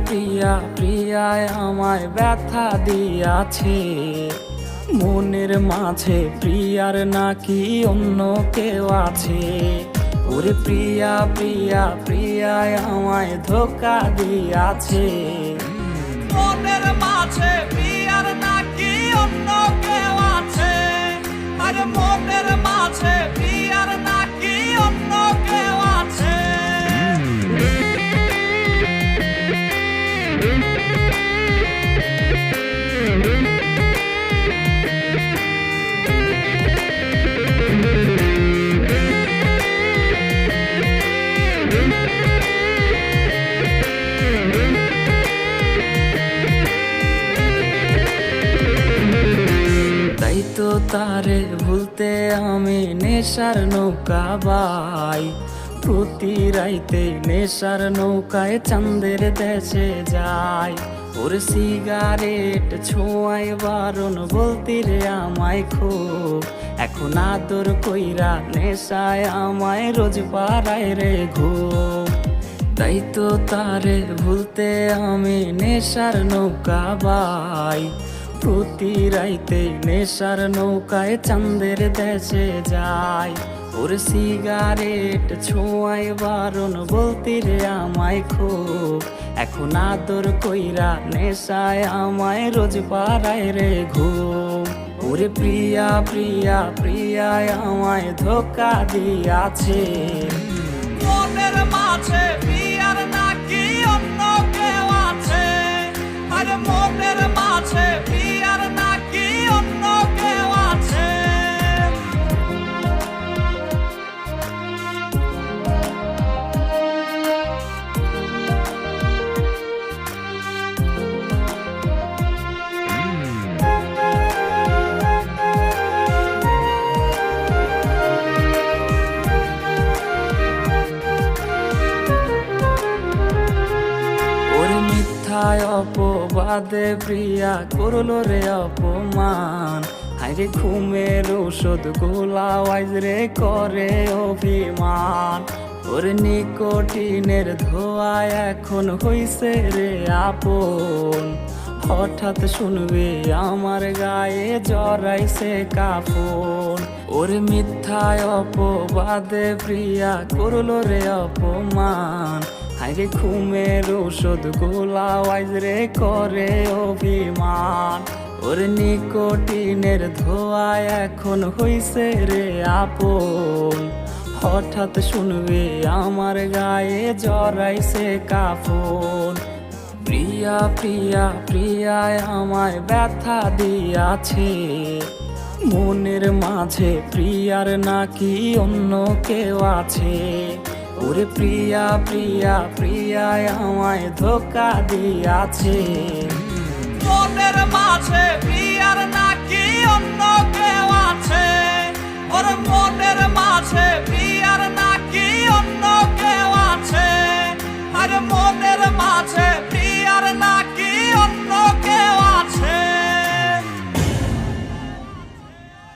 প্রিয়া প্রিয়ায় আমায় ব্যথা দিয়াছে, মনের মাঝে প্রিয়ার নাকি অন্য কেউ আছে। ওরে প্রিয়া প্রিয়া প্রিয়ায় আমায় ধোঁকা দিয়াছে, মনের মাঝে প্রিয়ার নাকি অন্য কেউ আছে। আরে মনের মাঝে প্রিয়ার নাকি অন্য কেউ আছে। তাই তো তারে ভুলতে আমি নেশার নৌকা বাই, প্রতি রাইতে নেশার নৌকায় চাঁদের দেশে যাই। ওর সিগারেট ছোঁয়ায় বারণ বলতি রে আমায় খুব, এখন আদর কইরা নেশায় আমায় রোজ পাড়ায় রে ঘুম। তাই তো তারে ভুলতে আমি নেশার নৌকা বাই, প্রতি রাইতে নেশার নৌকায় চাঁদের দেশে যাই। ওর সিগারেট ছোঁয়ায় বারণ বলতি রে আমায় খুব, এখন আদর কইরা নেশায় আমায় রোজ পাড়ায় রে ঘুম। ওরে প্রিয়া প্রিয়া প্রিয়ায় আমায় ধোঁকা দিয়াছে, মনের মাঝে প্রিয়ার নাকি অন্য কেউ আছে। আরে মনের মাঝে প্রিয়ার নাকি অন্য কেউ আছে। মিথ্যায় অপবাদে প্রিয়া করলো রে অপমান, হাইরে ঘুমের ওষুধ গোলা ওয়াইজ রে করে অভিমান। ওর নিকোটিনের ধোঁয়ায় এখন হইছে রে আপন, হঠাৎ শুনবে আমার গায়ে জড়াইছে কাফন। ওর মিথ্যায় অপবাদে প্রিয়া করলো রে অপমান, হাইরে ঘুমের ওষুধ গোলা ওয়াইজ রে করে অভিমান। ওর নিকোটিনের ধোঁয়ায় এখন হইছে রে আপন, হঠাৎ শুনবে আমার গায়ে জড়াইছে কাফন। প্রিয়া প্রিয়া প্রিয়ায় আমায় ব্যথা দিয়াছে, মনের মাঝে প্রিয়ার নাকি অন্য কেউ আছে। ওরে প্রিয়া প্রিয়া প্রিয়ায় আমায় ধোঁকা দিয়াছে, মনের মাঝে প্রিয়ার নাকি অন্য কেউ আছে। ওর মনের মাঝে প্রিয়ার নাকি অন্য কেউ আছে। আরে মনের মাঝে